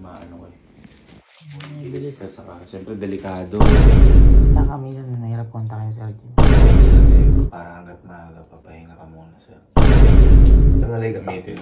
maano ko eh. Bilis ka, saka siyempre delikado. Saka minsan nahirap kontakin Sir Jim. Para hanggat maaga, papahinga ka muna, sir. Tangalay gamitin.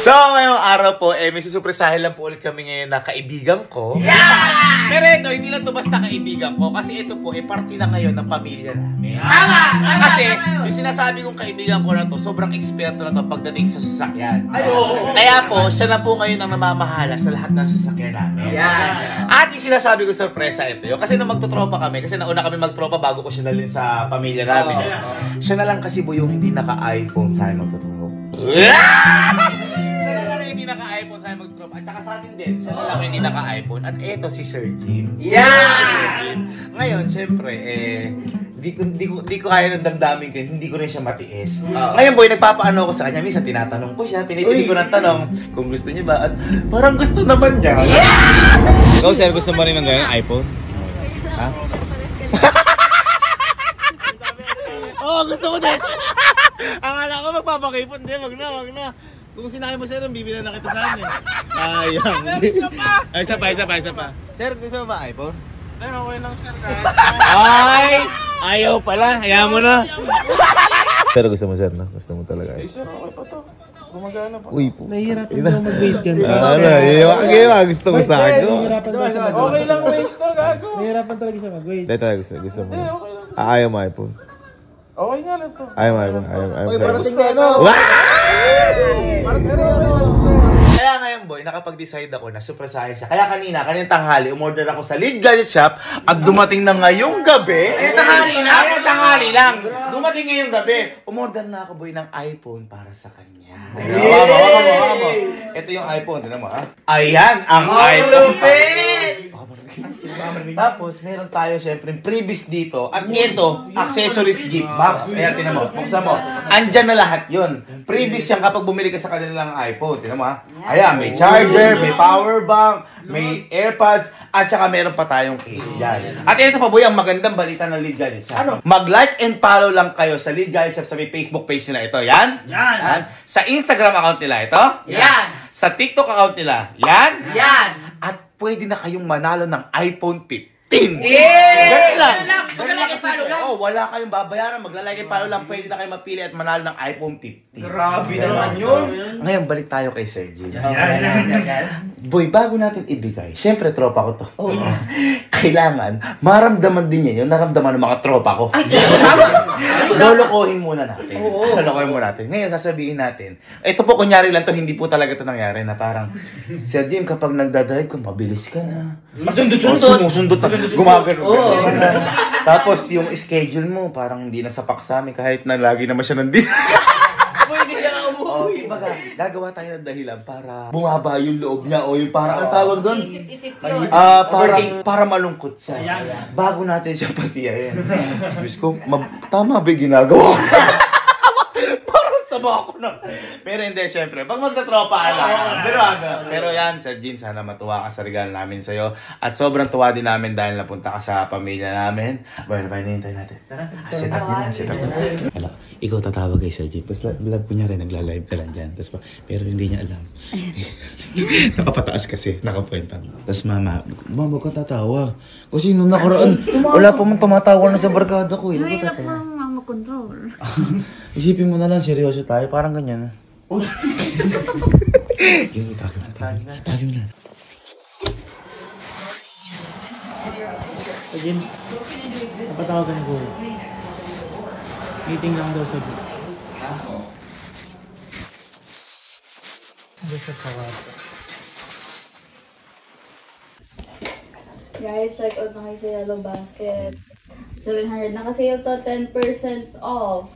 So, ngayong araw po, may susupresahin lang po ulit kami ngayon na kaibigan ko. Yeah! Pero ito, hindi lang ito basta kaibigan ko. Kasi ito po, parte na ngayon ng pamilya namin. Kasi, yung sinasabi kong kaibigan ko na to, sobrang eksperto na to pagdating sa sasakyan. Kaya po, siya na po ngayon ang namamahala sa lahat ng sasakyan namin. Yeah. At yung sinasabi ko, sorpresa ito yun. Kasi nung magtutropa kami, kasi nauna kami magtropa bago ko siya nalin sa pamilya namin. Siya na lang kasi po yung hindi naka-iPhone sa akin magtutropa. Siya na lang hindi naka-iPhone sa akin magtutropa. At saka sa atin din, siya na lang hindi naka-iPhone. At eto si Sir Jim. Yeah! Ngayon, syempre, di ko kaya ng damdamin ko, hindi ko rin siya matiis. Ngayon boy, nagpapaano ako sa kanya. Minsan tinatanong ko siya, pinipili ko ng tanong kung gusto niya ba. At parang gusto naman niya. Yeah! Ikaw sir, gusto mo rin ng ganyan iPhone? Ha? Oo, gusto ko din. Akala ko magpapakipon din, wag na. Kung sinabi mo sir, bibilan na kita sa akin. Sayang. Isa pa. Sir, gusto mo ba iPhone? Okay lang sir, Ay! Ayaw pala, hayaan mo na. Pero gusto mo sir, no? Gusto mo talaga. sir, okay pa to. Gumagana pa. Uy po. Nahihirapan daw mag-waste ganito. Gusto ko sa akin. Nahihirapan daw siya mag-waste. Okay lang waste to, gago. Nahihirapan talaga siya mag-waste. Dahil gusto mo. Ayaw mo iPhone. Okay nga lang to. Ayaw mo iPhone. Ayaw Parating na ano. Kaya ngayon boy, nakapag-decide ako na supresahin siya. Kaya kaninang tanghali, umorder ako sa Lead Gadget Shop at dumating na ngayong gabi. Tanghali lang. Dumating ngayong gabi. Umorder na ako boy ng iPhone para sa kanya. Hawakan mo. Ito yung iPhone, tignan mo ha. Ayan ang iPhone. Tapos, meron tayo syempre previous dito. At ito, accessories gift box. Ayan, tinan mo. Buksan mo. Andyan na lahat yun. Previous yan kapag bumili ka sa kanila ng iPhone. Tinan mo ha. Ayan, may charger, may power bank, may AirPods, at saka meron pa tayong case dyan. At ito pa boy, ang magandang balita ng Lead Gadget Shop. Ano? Mag-like and follow lang kayo sa Lead Gadget Shop sa may Facebook page nila. Ito, yan. Sa Instagram account nila, ito. Yan. Sa TikTok account nila, yan. At pwede na kayong manalo ng iPhone 15. Ganun lang. Mag-like and follow lang. Wala kayong babayaran. Magla-like and follow lang. Pwede na kayo mapili at manalo ng iPhone 15. Grabe naman yun. Ngayon, balik tayo kay Sir Jim. Boy, bago natin ibigay, syempre tropa ko to. Kailangan, maramdaman din niya yung naramdaman ng mga tropa ko. Lolokohin muna natin. Ngayon, sasabihin natin. Ito po, kunyari lang to, hindi po talaga ito nangyari na parang, Sir Jim, kapag nagdadrive ka, mabilis ka na. Sumusundot na. Gumagano. Tapos, yung schedule mo, parang hindi na sapak sa amin kahit na lagi naman siya nandito. Pwede niya ka umuwi. Gagawa tayo ng dahilan para bumaba yung loob niya o yung parang ang tawag doon. Isip yun. Para malungkot siya. Bago natin siya pasiyahin. Diyos ko, tama ba yung ginagawa ko? Parang sama ako na. Pero hindi, syempre, pag magtatropa lang. Pero yan, Sir Jim, sana matuwa ka sa regalo namin sa'yo. At sobrang tuwa din namin dahil napunta ka sa pamilya namin. Bueno, hinihintay natin. Set up na. Hello, ikaw tatawag kay Sir Jim. Tapos vlog ko niya rin, nagla-live ka lang dyan. Pero hindi niya alam. Nakapataas kasi, nakapuwenta. Tapos mama, huwag ka tatawa. Kasi nung nakaraan, wala pa mong tumatawa na sa barkada ko. Mahirap lang mag-control. Isipin mo na lang, seryoso tayo. Parang ganyan. Yung tago na. Jim, napatawag ka ni Kuya. Meeting lang daw sa Jim. Gusto ka ba? Guys, check out na kayo sa Yellow Basket. 700 na kasi ito, 10% off.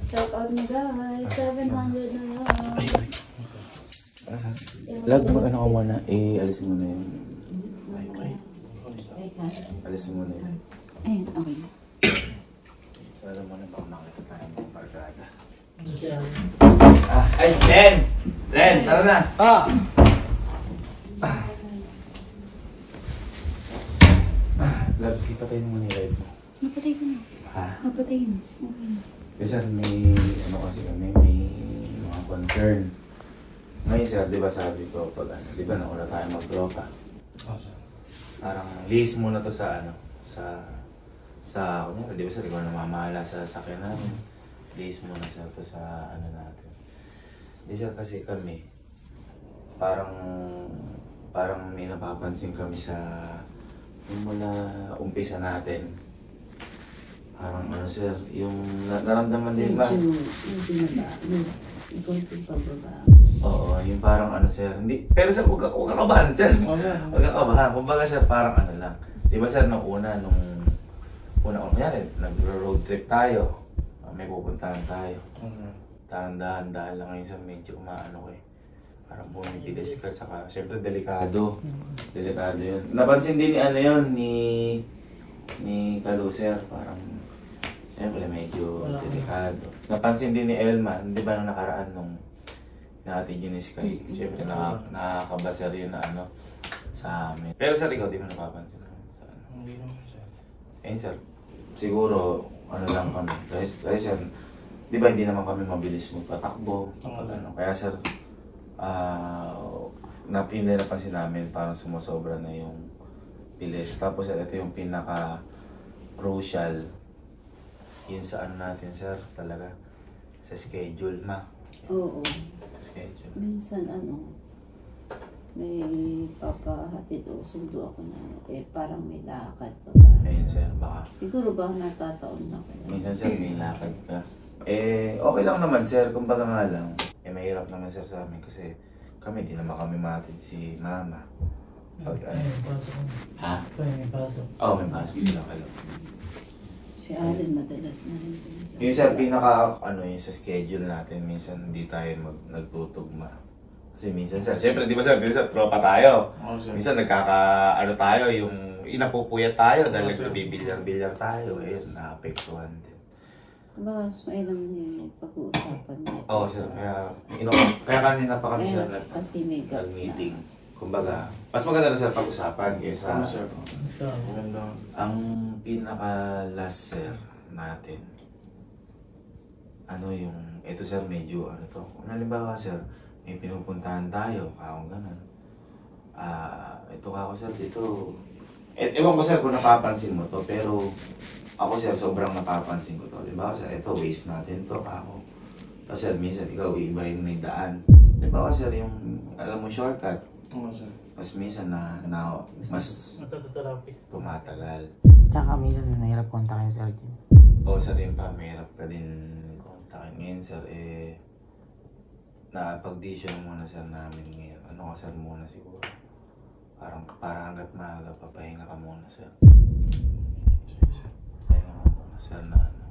Check out na guys, 700 na lang. Lag mo ano ko muna, alisin mo na yun. Alisin mo na yun. Ayun, okay. Alam mo na baka makita tayo ng barkada. Ay, Len! Tara na! Lag, ipatay mo muna yung live mo. Napatay ko na. Ha? Napatay na. Okay na. Sir, may ano kasi kami, may mga concern. Ngayon sir, di ba sabi ko, pag ano, di ba nauna tayo mag-tropa? Parang list muna to sa ano, kunyari, di ba sir, ikaw namamahala sa sakyan namin. List muna sir to sa ano natin. Di sir, kasi kami, parang may napapansin kami sa yung mula umpisa natin. Parang ano sir, yung naramdaman din ba? Yung ikaw yung pababa. Oo, yung parang ano sir, hindi, pero sir, huwag kakabahan sir. Huwag kakabahan. Kumbaga sir, parang ano lang. Di ba sir, nung kunyari, nag-road trip tayo. May pupuntahan tayo. Dahan-dahan lang ngayon sir, medyo umaano ko eh. Parang bumibilis ka, saka syempre delikado. Delikado yun. Napansin din ni ano yun, ni Kaluser, parang syempre medyo delikado. Napansin din ni Elma, di ba nung nakaraan nung natin yun ni Sky, syempre nakakabaser yun na ano sa amin. Pero sir, ikaw di mo napapansin sa ano? Hindi naman sir. Eh sir, siguro ano lang kami. Kasi sir, di ba hindi naman kami mabilis magpatakbo kapag ano. Kaya sir, napansin namin parang sumusobra na yung bilis. Tapos ito yung pinaka-crucial yun sa ano natin sir, talaga sa schedule ma. Oo. Schedule. Minsan may papahatid o sundo ako na parang may lakad pa ba? Ayun sir, baka. Siguro ba natataon na kayo? Minsan sir, may lakad ka. Okay lang naman sir, kumbaga nga lang. Mahirap naman sir sa amin kasi kami, di naman kami matid si mama. Pag ano. May pasok. Ha? May pasok. Oo, may pasok sila kayo. Si Allen madalas na rin. Yung sir, pinaka, yung sa schedule natin, minsan hindi tayo nagtutugma. Kasi minsan sir, syempre di ba sir, tropa tayo. Minsan tayo, yung inapupuyat tayo dahil nagbibilyar-bilyar tayo, naapektuhan din. Mas mainam na yung pag-uusapan natin. Oo sir, kaya kanina pa kami sir kasi may nag-meeting. Kumbaga, mas maganda na sir pag-usapan kaysa sir. ang pinaka-last sir natin. Ito sir, medyo to. Kung halimbawa sir, may pinupuntahan tayo, kakong ganun. Ito kako sir, dito. Ewan ko sir kung napapansin mo to, pero ako sir, sobrang napapansin ko to. Halimbawa sir, ito, waste natin to, kako. Tapos sir, minsan ikaw, iibahin mo yung daan. Halimbawa sir, yung, alam mo, shortcut. Oo sir. Mas minsan mas tumatagal. Tsaka minsan nahirap kontakin si Arjun. Oo sir, yun pa, mahirap ka din kontakin. Ngayon sir, napag-decision muna sir namin ngayon. Ano ka sir muna siguro? Para hanggat maaga, papahinga ka muna sir. Pahinga ka muna sir na ano.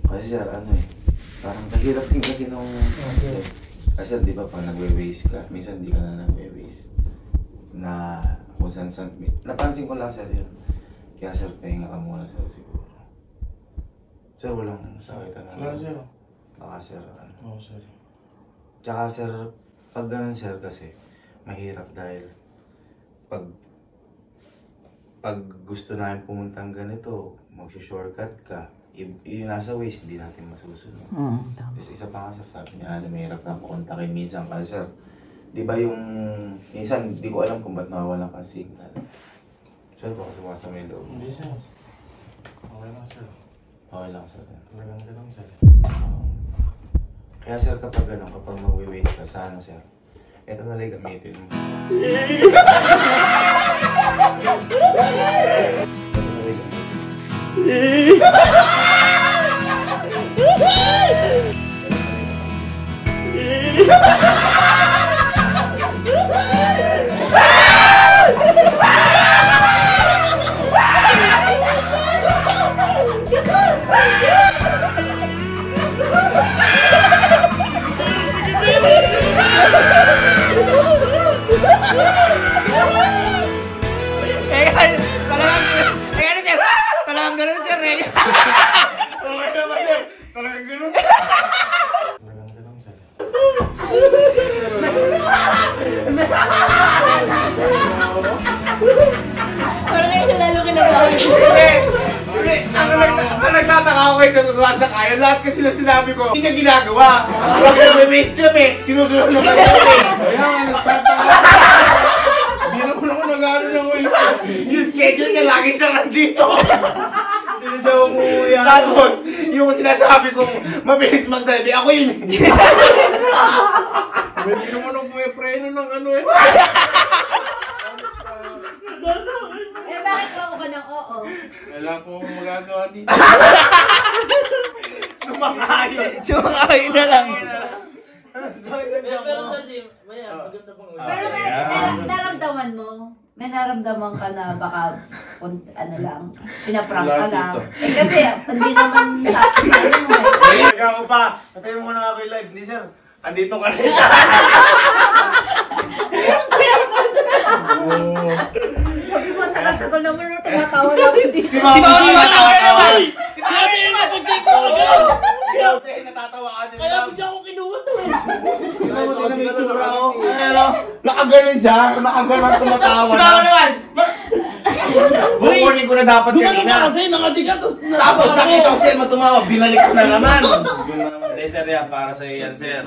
Kasi sir, parang kahirap din kasi nung... Kasi di ba pag nagwe-waste ka, minsan di ka na nagwe-waste. Na kung saan. Napansin ko lang sir yun. Kaya sir, pahinga ka muna sir siguro. Sir, walang sakit na. Wala sir. Baka sir, Oo sir. Tsaka sir, pag ganun sir kasi, mahirap dahil pag gusto namin pumuntang ganito, mag-shortcut ka, yung nasa waste, hindi natin masusunod. Tama. Kasi isa pa nga sir, sabi niya, mahirap na pumuntakin minsan kasi sir, di ba yung, minsan, di ko alam kung ba't nawawalan kang signal. Sir, baka sumasama yung loob. Hindi sir. Okay lang sir. Okay lang sir. Talagang ka lang sir. Kaya sir, kapag mag-waste ka, sana sir, eto na lang gamitin mo. Talagang ganun sir eh. Okay naman sir. Talagang ganun sir. Talagang ganun sir. Parang medyo lalo kinabahan. Hindi! Ano nagtataka ako kayo sa sumasakayan. Lahat kasi na sinabi ko, hindi niya ginagawa. Huwag nagme-race kami, sinusunod naman yung race. Kaya nga, nagtataka. Hindi naman ako nag-ano ng waste. Yung schedule niya, lagi siya nandito. Hindi na daw umuya. Tapos, yung sinasabi kong mabilis mag-drive, ako yun. Hindi naman ako may preno ng ano eh. Eh, bakit oo ka ng oo? Wala po akong magagawa dito. Sumakayon. Sumakain na lang. Pero may naramdaman mo? May naramdaman ka na baka ano lang, pinaprank ka lang. Eh kasi hindi naman sa ano mo eh. Ikaw pa, patayin mo muna ako yung live. Hindi sir, andito ka rin. Sabi mo, tagal-tagal naman na tumatawa namin dito. Si Mama Tumatawa na naman! Si Mama natatawa ka din. Kaya hindi ako kinuha to eh. Nakaganon siya, nakaganon tumatawa na. naman! Bukunin ko na dapat kanina. kasi nakatigat. Tapos nakita ko siya matumawa, binalik ko na naman. Hindi sir yan, para sa'yo yan sir.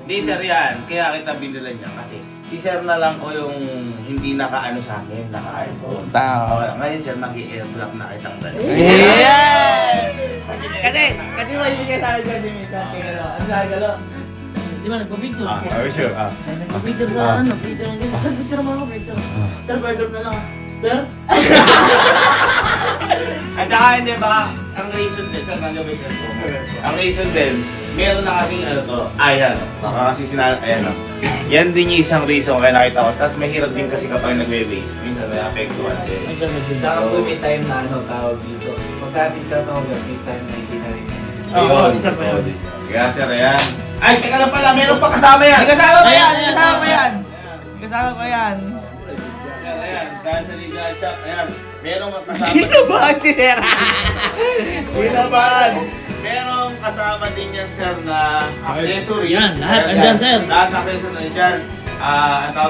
Hindi sir yan, kaya kita binilan niya kasi si sir na lang ko yung hindi naka-ano sa akin, naka-iPhone. Ngayon sir, mag-i-airdrop na kitang dali. Kasi may ibigay sa akin dyan din minsan. Ano sa akin galo? Di ba nagpapicture? Sure. Nagpapicture na ano? Picture na gano'n. Picture mo ako, picture. Pero airdrop na lang. Sir? At saka hindi ba, ang reason din, sir, nandiyo ba yung cellphone mo? Ang reason din, meron na kasing ano to, ayan, baka kasi ayan o. Yan din yung isang reason kaya nakita ko. Tapos mahirap din kasi kapag nagwe-race, minsan may apektuhan din. Tsaka po may time na ano, tawag dito. Pagkapit ka tawag, may time na hindi na rin. Ayun, kaya sir, ayan. Ay, teka lang pala, meron pa kasama yan! Kasama pa yan! Kasama pa yan! Kasama pa yan! Ayan, dahil sa legal shop, ayan, merong kasama. Kinabahan si Sir! Kinabahan! Merong kasama din yan, sir, na accessories. Yan, lahat andyan, sir. Lahat ng accessories andyan.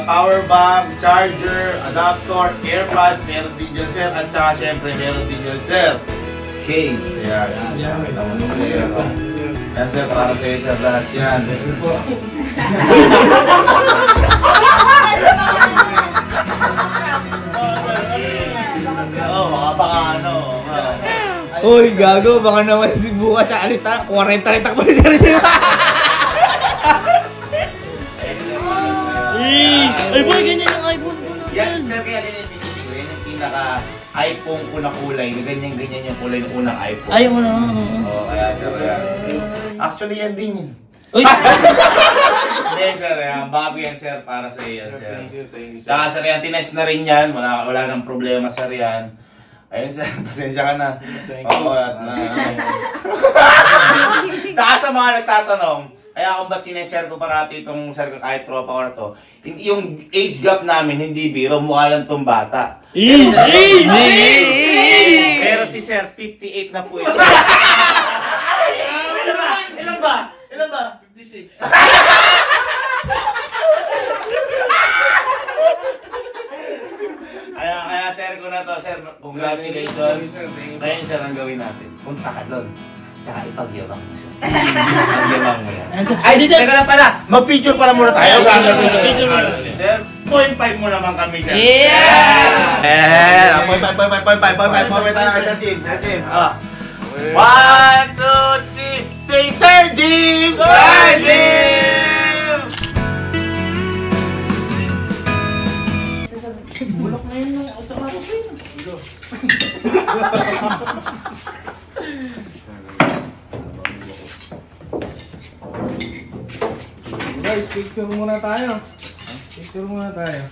Power bank, charger, adapter, AirPods, meron din dyan, sir. At saka, syempre, meron din dyan, sir, case. Ayan, yan. Kita mo naman, sir. Yan, sir, para sa'yo, sir, lahat yan. Oo, baka ano. Uy, gago, baka naman si bukas sa alis na 40 rin takbo ni Sergio. Ay boy, ganyan yung iPhone ko na. Yan, sir, kaya ganyan pinili ko. Yan yung pinaka-iPhone ko na kulay. Na ganyan-ganyan yung kulay ng unang iPhone. Ay, wala. Oo, kaya sir, yan. Actually, yan din yun. Uy! Hindi, sir, yan. Bago yan, sir, para sa yan, sir. Thank you. Saka, sir, yan, tinest na rin yan. Wala nang problema, sir, yan. Ayun, sir, pasensya ka na. Oo, at na. Tsaka sa mga nagtatanong, kaya kung ba't sineshare ko parati itong sir ko kahit tropa ko na to, yung age gap namin, hindi biro, mukha lang itong bata. Pero si sir, 58 na po ito. Ilan ba? 56. Kaya sir ko na to, sir, congratulations. Ngayon sir, ang gawin natin, punta ka doon. Tsaka ipagyabang mo sir. Ipagyabang mo yan. Ay, teka lang pala, mag-picture pala muna tayo. Sir, 0.5 mo naman kami dyan. Yeah! 0.5 tayo kay Sir Jim. Sir Jim, 1, 2, 3, say Sir Jim! Sir Jim! Guys, picture muna tayo. Picture muna tayo.